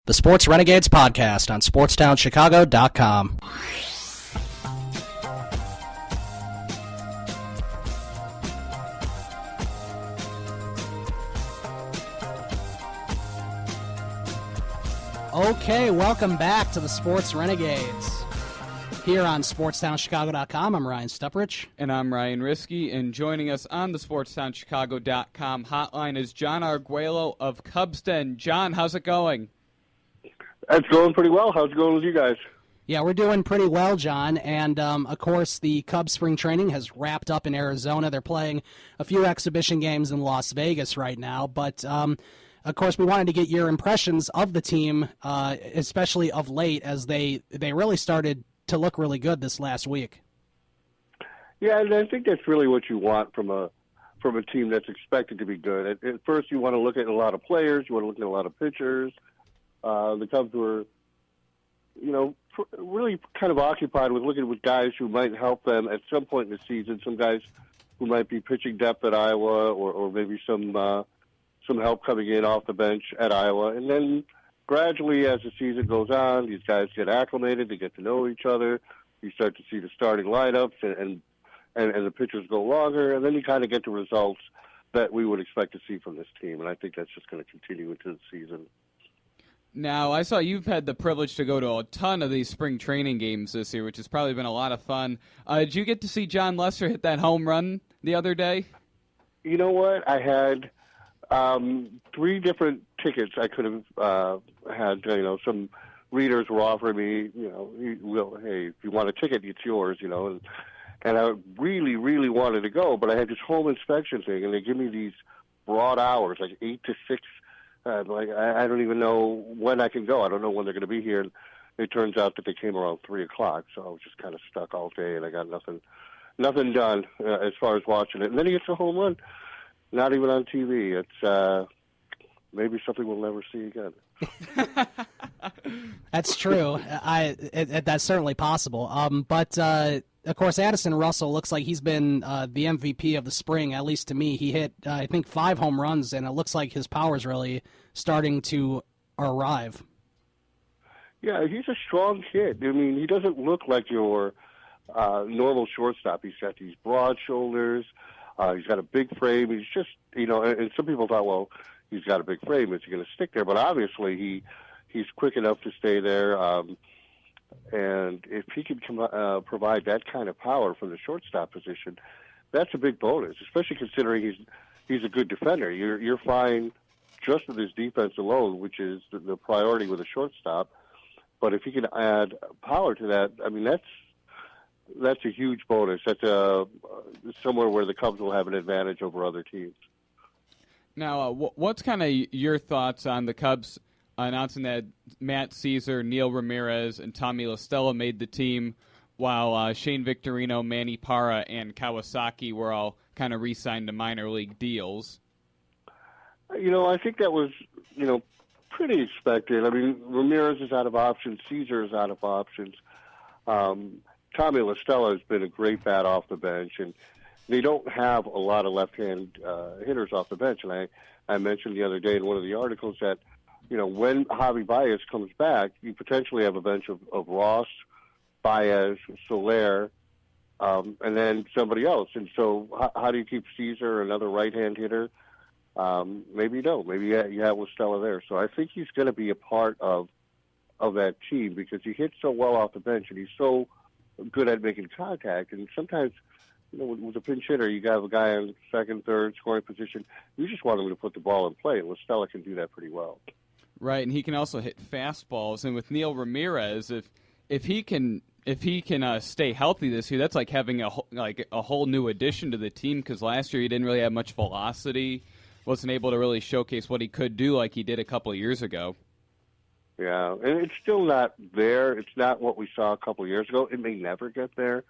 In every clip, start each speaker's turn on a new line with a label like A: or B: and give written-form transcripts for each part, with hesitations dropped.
A: The Sports Renegades podcast on SportsTownChicago.com. Okay, welcome back to the Sports Renegades. Here on SportsTownChicago.com, I'm Ryan Stupprich.
B: And I'm Ryan Risky, and joining us on the SportsTownChicago.com hotline is John Arguello of Cubs Den. John, how's it going?
C: It's going pretty well. How's it going with you guys?
A: Yeah, we're doing pretty well, John. And, of course, the Cubs spring training has wrapped up in Arizona. They're playing a few exhibition games in Las Vegas right now. But, of course, we wanted to get your impressions of the team, especially of late, as they really started to look really good this last week.
C: Yeah, and I think that's really what you want from a team that's expected to be good. At first, you want to look at a lot of players. You want to look at a lot of pitchers. The Cubs were, really kind of occupied with looking with guys who might help them at some point in the season. Some guys who might be pitching depth at Iowa, or maybe some help coming in off the bench at Iowa. And then gradually, as the season goes on, these guys get acclimated. They get to know each other. You start to see the starting lineups, and the pitchers go longer, and then you kind of get the results that we would expect to see from this team. And I think that's just going to continue into the season.
B: Now, I saw you've had the privilege to go to a ton of these spring training games this year, which has probably been a lot of fun. Did you get to see John Lester hit that home run the other day?
C: You know what? I had 3 different tickets I could have had. Some readers were offering me, hey, if you want a ticket, it's yours, and I really, really wanted to go, but I had this home inspection thing, and they give me these broad hours, like 8 to 6. I don't even know when I can go. I don't know when they're going to be here. And it turns out that they came around 3 o'clock, so I was just kind of stuck all day, and I got nothing done as far as watching it. And then he gets a home run, not even on TV. It's maybe something we'll never see again.
A: That's true. That's certainly possible. But of course, Addison Russell looks like he's been the MVP of the spring, at least to me. He hit, I think, 5 home runs, and it looks like his power's really starting to arrive.
C: Yeah, he's a strong kid. I mean, he doesn't look like your normal shortstop. He's got these broad shoulders. He's got a big frame. He's just, and some people thought, well, he's got a big frame. Is he going to stick there? But obviously, he's quick enough to stay there. And if he can provide that kind of power from the shortstop position, that's a big bonus, especially considering he's a good defender. You're fine just with his defense alone, which is the priority with a shortstop. But if he can add power to that, I mean, that's a huge bonus. That's somewhere where the Cubs will have an advantage over other teams. Now,
B: what's kind of your thoughts on the Cubs announcing that Matt Caesar, Neil Ramirez, and Tommy LaStella made the team, while Shane Victorino, Manny Parra, and Kawasaki were all kind of re-signed to minor league deals?
C: I think that was, pretty expected. I mean, Ramirez is out of options. Caesar is out of options. Tommy LaStella has been a great bat off the bench, and they don't have a lot of left-hand hitters off the bench. And I mentioned the other day in one of the articles that, when Javi Baez comes back, you potentially have a bench of Ross, Baez, Soler, and then somebody else. And so how do you keep Caesar, another right-hand hitter? Maybe you don't. Maybe you have LaStella there. So I think he's going to be a part of that team because he hits so well off the bench and he's so good at making contact. And sometimes, with a pinch hitter, you have a guy on second, third, scoring position. You just want him to put the ball in play, and LaStella can do that pretty well.
B: Right, and he can also hit fastballs. And with Neil Ramirez, if he can stay healthy this year, that's like having a whole new addition to the team. Because last year he didn't really have much velocity, wasn't able to really showcase what he could do like he did a couple of years ago.
C: Yeah, and it's still not there. It's not what we saw a couple of years ago. It may never get there.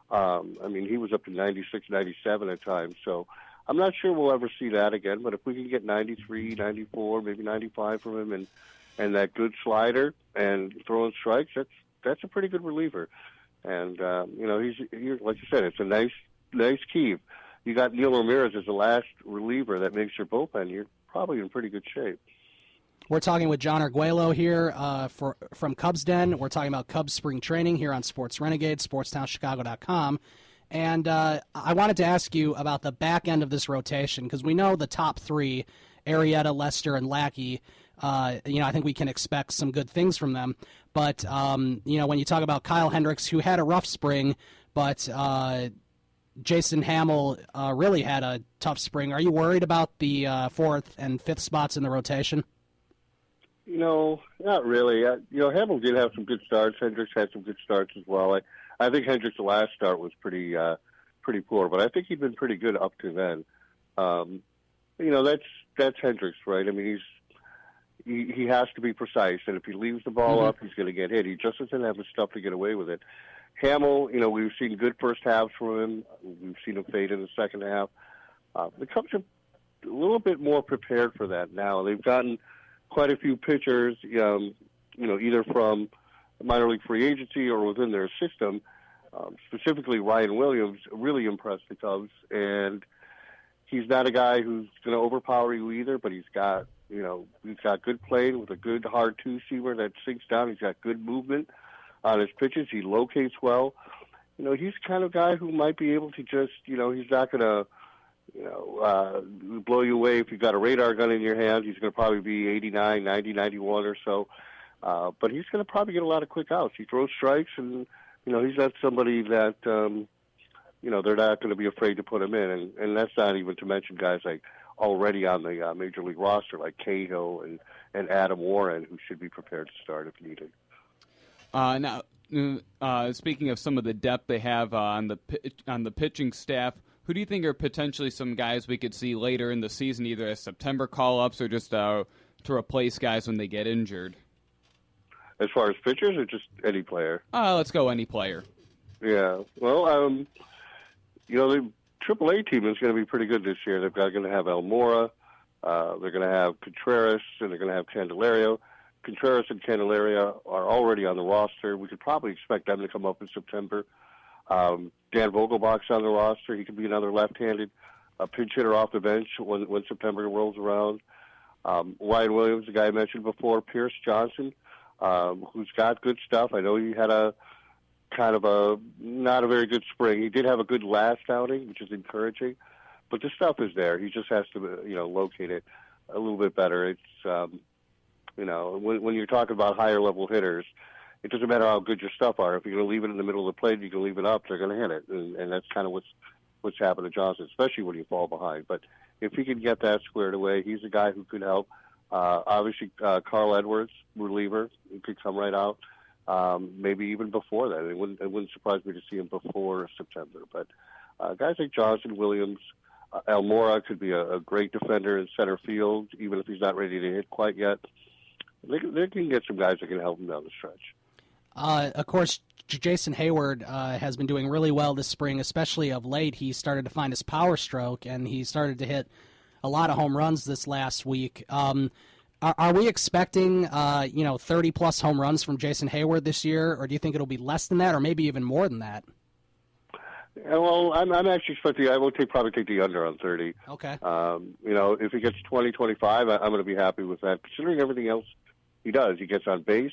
C: He was up to 96, 97 at times, so I'm not sure we'll ever see that again. But if we can get 93, 94, maybe 95 from him, and that good slider and throwing strikes, that's a pretty good reliever. And he's like you said, it's a nice key. You got Neil Ramirez as the last reliever that makes your bullpen. You're probably in pretty good shape.
A: We're talking with John Arguello here from Cubs Den. We're talking about Cubs spring training here on Sports Renegades, SportsTownChicago.com. And I wanted to ask you about the back end of this rotation, because we know the top three, Arrieta, Lester, and Lackey, I think we can expect some good things from them. But, when you talk about Kyle Hendricks, who had a rough spring, but Jason Hamill really had a tough spring. Are you worried about the fourth and fifth spots in the rotation?
C: Not really. Hamill did have some good starts. Hendricks had some good starts as well. I think Hendricks' last start was pretty poor, but I think he'd been pretty good up to then. That's Hendricks, right? I mean, he has to be precise, and if he leaves the ball up, he's going to get hit. He just doesn't have the stuff to get away with it. Hamill, we've seen good first halves from him. We've seen him fade in the second half. The Cubs are a little bit more prepared for that now. They've gotten quite a few pitchers, either from minor league free agency or within their system. Specifically, Ryan Williams really impressed the Cubs, and he's not a guy who's going to overpower you either. But he's got good play with a good hard two-seamer that sinks down. He's got good movement on his pitches. He locates well. He's the kind of guy who might be able to just, he's not going to blow you away if you've got a radar gun in your hand. He's going to probably be 89, 90, 91 or so. But he's going to probably get a lot of quick outs. He throws strikes, and, he's not somebody that, they're not going to be afraid to put him in. And that's not even to mention guys like already on the Major League roster, like Cahill and Adam Warren, who should be prepared to start if needed.
B: Now, speaking of some of the depth they have on the pitching staff, who do you think are potentially some guys we could see later in the season, either as September call-ups or just to replace guys when they get injured?
C: As far as pitchers or just any player?
B: Let's go any player.
C: Yeah. Well, the AAA team is going to be pretty good this year. They're going to have Almora, they're going to have Contreras, and they're going to have Candelario. Contreras and Candelario are already on the roster. We could probably expect them to come up in September. Dan Vogelbach's on the roster. He could be another left-handed pinch hitter off the bench when September rolls around. Ryan Williams, the guy I mentioned before. Pierce Johnson, who's got good stuff. I know he had a kind of not a very good spring. He did have a good last outing, which is encouraging. But the stuff is there. He just has to, locate it a little bit better. It's when you're talking about higher level hitters, it doesn't matter how good your stuff are. If you're going to leave it in the middle of the plate, you can leave it up, they're going to hit it. And that's kind of what's happened to Johnson, especially when you fall behind. But if he can get that squared away, he's a guy who could help. Obviously, Carl Edwards, reliever, who could come right out, maybe even before that. It wouldn't surprise me to see him before September. But guys like Johnson, Williams, Almora could be a great defender in center field, even if he's not ready to hit quite yet. They can get some guys that can help him down the stretch.
A: Of course, Jason Hayward has been doing really well this spring, especially of late. He started to find his power stroke, and he started to hit a lot of home runs this last week. Are we expecting 30-plus home runs from Jason Hayward this year, or do you think it'll be less than that, or maybe even more than that?
C: Well, I'm actually expecting. I will probably take the under on 30.
A: Okay.
C: If he gets 20, 25, I'm going to be happy with that. Considering everything else he does, he gets on base.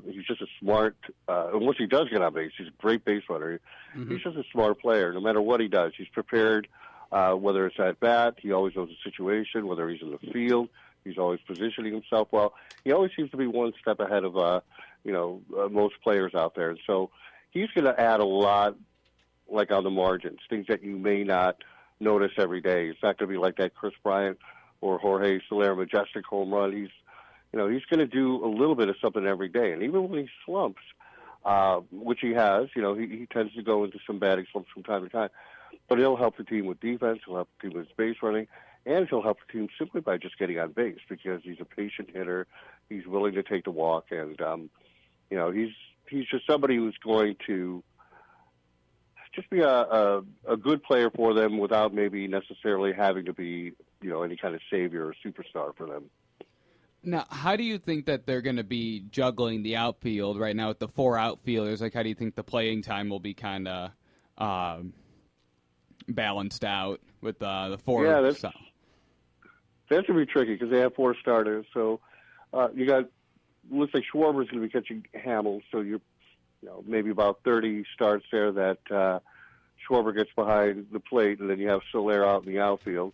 C: He's just a smart. And once he does get on base, he's a great base runner. Mm-hmm. He's just a smart player. No matter what he does, he's prepared. Whether it's at bat, he always knows the situation. Whether he's in the field, he's always positioning himself well. He always seems to be one step ahead of most players out there. And so he's going to add a lot. Like on the margins, things that you may not notice every day. It's not going to be like that Chris Bryant or Jorge Soler majestic home run. He's going to do a little bit of something every day. And even when he slumps, which he has, he tends to go into some batting slumps from time to time. But he'll help the team with defense. He'll help the team with his base running. And he'll help the team simply by just getting on base because he's a patient hitter. He's willing to take the walk. And, he's just somebody who's going to just be a good player for them without maybe necessarily having to be, any kind of savior or superstar for them.
B: Now, how do you think that they're going to be juggling the outfield right now with the four outfielders? Like, how do you think the playing time will be kind of balanced out with the four?
C: Yeah, that's going to be tricky because they have four starters. So looks like Schwarber's going to be catching Hamill, so you're maybe about 30 starts there that Schwarber gets behind the plate, and then you have Soler out in the outfield.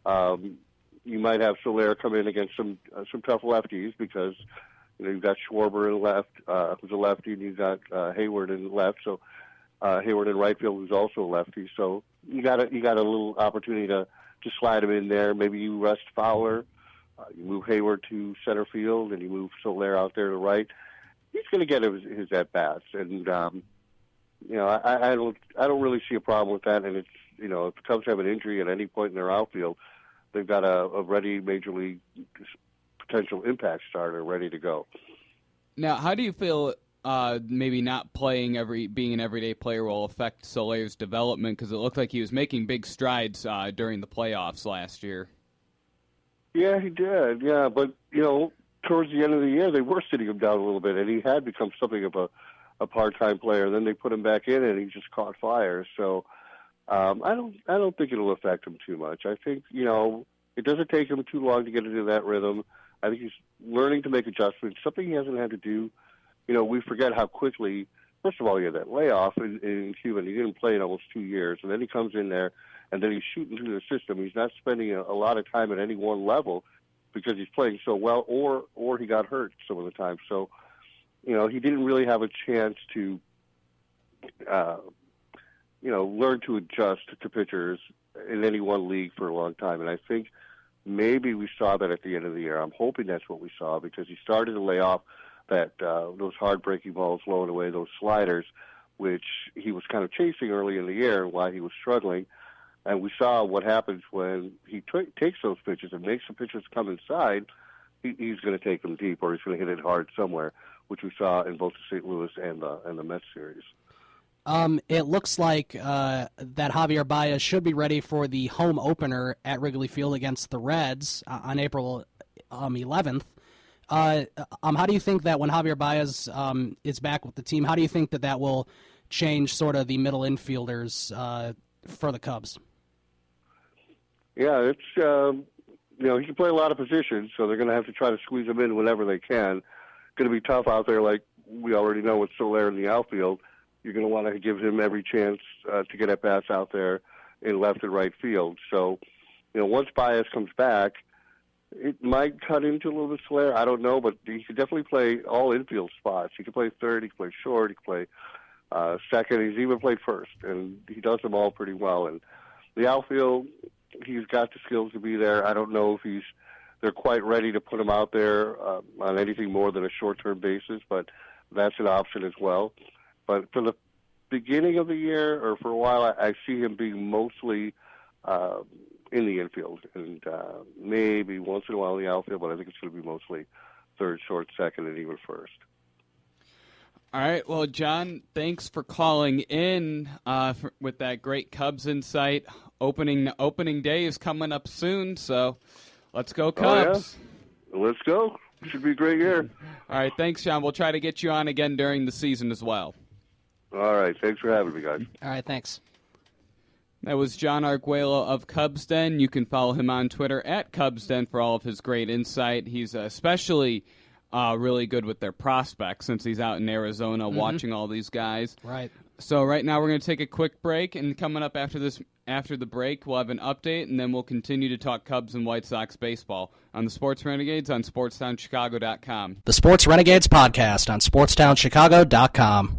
C: You might have Soler come in against some tough lefties because you've got Schwarber in left, who's a lefty, and you've got Hayward in left. So Hayward in right field, who's also a lefty. So you got a little opportunity to slide him in there. Maybe you rest Fowler, you move Hayward to center field, and you move Soler out there to right. He's going to get his at bats, and I don't really see a problem with that. And it's if the Cubs have an injury at any point in their outfield, they've got a ready major league potential impact starter ready to go.
B: Now, how do you feel maybe not being an everyday player will affect Soler's development? Because it looked like he was making big strides during the playoffs last year.
C: Yeah, he did. Yeah, but towards the end of the year, they were sitting him down a little bit, and he had become something of a part-time player. Then they put him back in, and he just caught fire. So I don't think it'll affect him too much. I think it doesn't take him too long to get into that rhythm. I think he's learning to make adjustments, something he hasn't had to do. We forget how quickly, first of all, he had that layoff in Cuba, and he didn't play in almost 2 years. And then he comes in there, and then he's shooting through the system. He's not spending a lot of time at any one level because he's playing so well, or he got hurt some of the time. So, he didn't really have a chance to, learn to adjust to pitchers in any one league for a long time. And I think maybe we saw that at the end of the year. I'm hoping that's what we saw because he started to lay off those hard breaking balls, blowing away those sliders, which he was kind of chasing early in the year and why he was struggling. And we saw what happens when he takes those pitches and makes the pitchers come inside. He's going to take them deep, or he's going to hit it hard somewhere, which we saw in both the St. Louis and the Mets series.
A: It looks like that Javier Baez should be ready for the home opener at Wrigley Field against the Reds on April 11th. How do you think that when Javier Baez is back with the team, how do you think that will change sort of the middle infielders for the Cubs?
C: Yeah, it's he can play a lot of positions, so they're going to have to try to squeeze him in whenever they can. Going to be tough out there, like we already know with Soler in the outfield. You're going to want to give him every chance to get at bats out there in left and right field. So, once Baez comes back, it might cut into a little bit Soler. I don't know, but he could definitely play all infield spots. He can play third, he can play short, he can play second. He's even played first, and he does them all pretty well. And the outfield, he's got the skills to be there. I don't know if they're quite ready to put him out there on anything more than a short-term basis, but that's an option as well. But for the beginning of the year, or for a while, I see him being mostly in the infield, and maybe once in a while in the outfield, but I think it's going to be mostly third, short, second, and even first.
B: All right. Well, John, thanks for calling in with that great Cubs insight. Opening day is coming up soon, so let's go Cubs.
C: Oh, yeah. Let's go. Should be a great year.
B: All right. Thanks, John. We'll try to get you on again during the season as well.
C: All right. Thanks for having me, guys.
A: All right. Thanks.
B: That was John Arguello of Cubs Den. You can follow him on Twitter at Cubs Den for all of his great insight. He's especially really good with their prospects since he's out in Arizona watching all these guys.
A: Right.
B: So right now we're going to take a quick break, and coming up after the break, we'll have an update, and then we'll continue to talk Cubs and White Sox baseball on the Sports Renegades on SportsTownChicago.com.
A: The Sports Renegades podcast on SportsTownChicago.com.